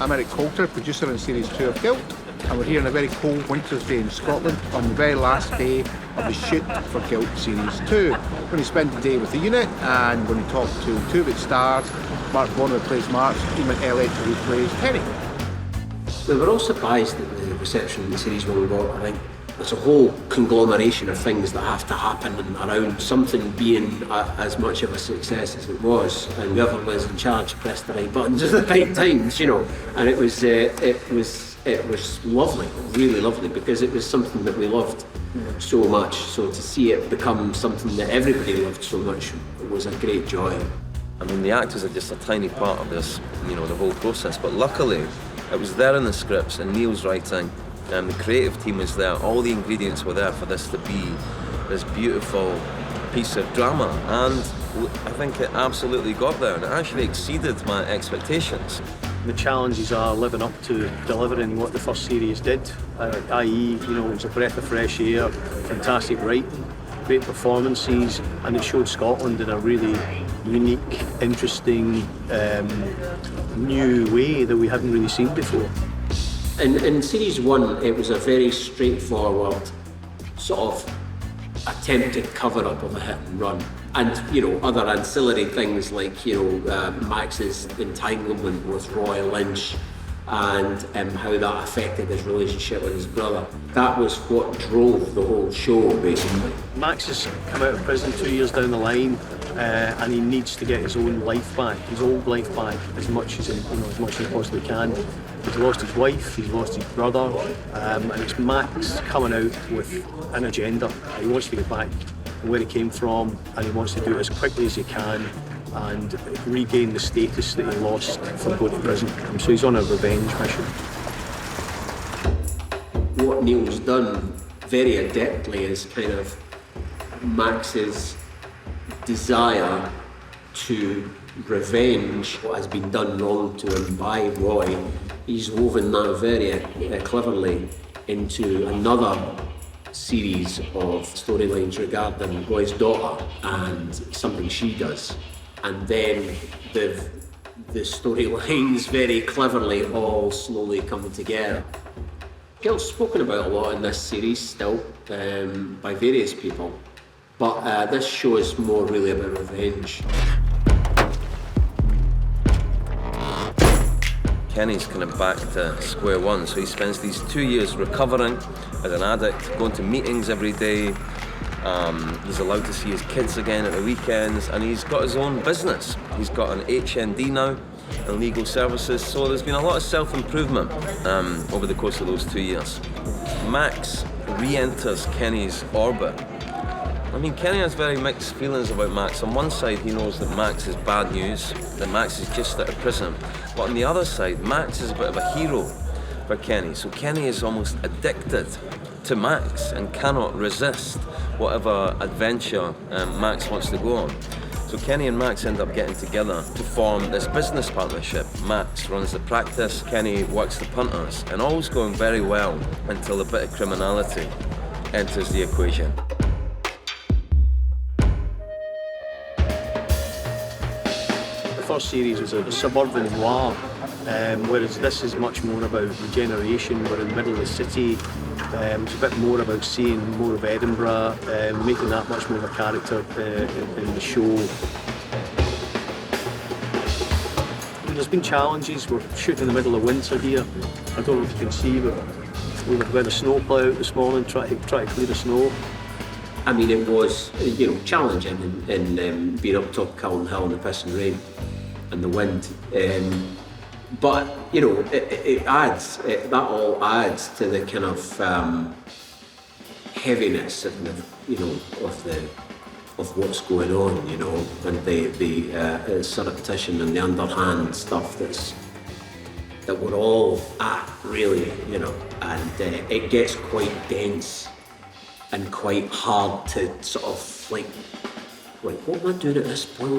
I'm Eric COULTER, producer in Series 2 of Guilt, and we're here on a very cold winter's day in Scotland on the very last day of the shoot for Guilt Series 2. We're going to spend the day with the unit and we're going to talk to two of its stars, Bonnar who plays Mark, Emun Elliott who plays Kenny. We were all surprised at the reception the Series 1 got. I think there's a whole conglomeration of things that have to happen around something being as much of a success as it was, and whoever was in charge pressed the right buttons at the right times, you know. And it was lovely, really lovely, because it was something that we loved so much. So to see it become something that everybody loved so much was a great joy. I mean, the actors are just a tiny part of this, you know, the whole process. But luckily, it was there in the scripts and Neil's writing. The creative team was there, all the ingredients were there for this to be this beautiful piece of drama, and I think it absolutely got there, and it actually exceeded my expectations. The challenges are living up to delivering what the first series did, i.e., you know, it was a breath of fresh air, fantastic writing, great performances, and it showed Scotland in a really unique, interesting, new way that we hadn't really seen before. In Series 1, it was a very straightforward sort of attempted cover-up of a hit and run. And, you know, other ancillary things like, you know, Max's entanglement with Roy Lynch and how that affected his relationship with his brother. That was what drove the whole show, basically. Max has come out of prison 2 years down the line, and he needs to get his own life back, his old life back, as much as he possibly can. He's lost his wife, he's lost his brother, and it's Max coming out with an agenda. He wants to get back where he came from, and he wants to do it as quickly as he can and regain the status that he lost from going to prison. So he's on a revenge mission. What Neil's done very adeptly is kind of Max's desire to revenge what has been done wrong to him by Roy. He's woven that very cleverly into another series of storylines regarding Roy's daughter and something she does. And then the storylines very cleverly all slowly come together. Guilt's spoken about a lot in this series still by various people, but this show is more really about revenge. Kenny's kind of back to square one, so he spends these 2 years recovering as an addict, going to meetings every day. He's allowed to see his kids again at the weekends, and he's got his own business. He's got an HND now, and legal services, so there's been a lot of self-improvement over the course of those 2 years. Max re-enters Kenny's orbit. I mean, Kenny has very mixed feelings about Max. On one side, he knows that Max is bad news, that Max is just out of prison. But on the other side, Max is a bit of a hero for Kenny. So Kenny is almost addicted to Max and cannot resist whatever adventure Max wants to go on. So Kenny and Max end up getting together to form this business partnership. Max runs the practice, Kenny works the punters, and all's going very well until a bit of criminality enters the equation. The first series was a suburban noir, whereas this is much more about regeneration. We're in the middle of the city. It's a bit more about seeing more of Edinburgh, making that much more of a character in the show. There's been challenges. We're shooting in the middle of winter here. I don't know if you can see, but we were with a snowplow out this morning, trying to clear the snow. I mean, it was, you know, challenging in being up top of Cullen Hill in the pissing rain and the wind. But, you know, that all adds to the kind of heaviness of what's going on, you know, and the surreptition and the underhand stuff that we're all at, really, you know, and it gets quite dense and quite hard to sort of like what am I doing at this point?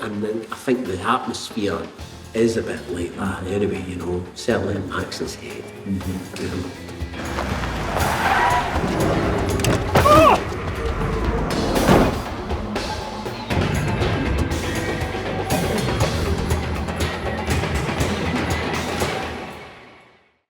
And then I think the atmosphere is a bit like that anyway, you know, certainly in Max's head. You know.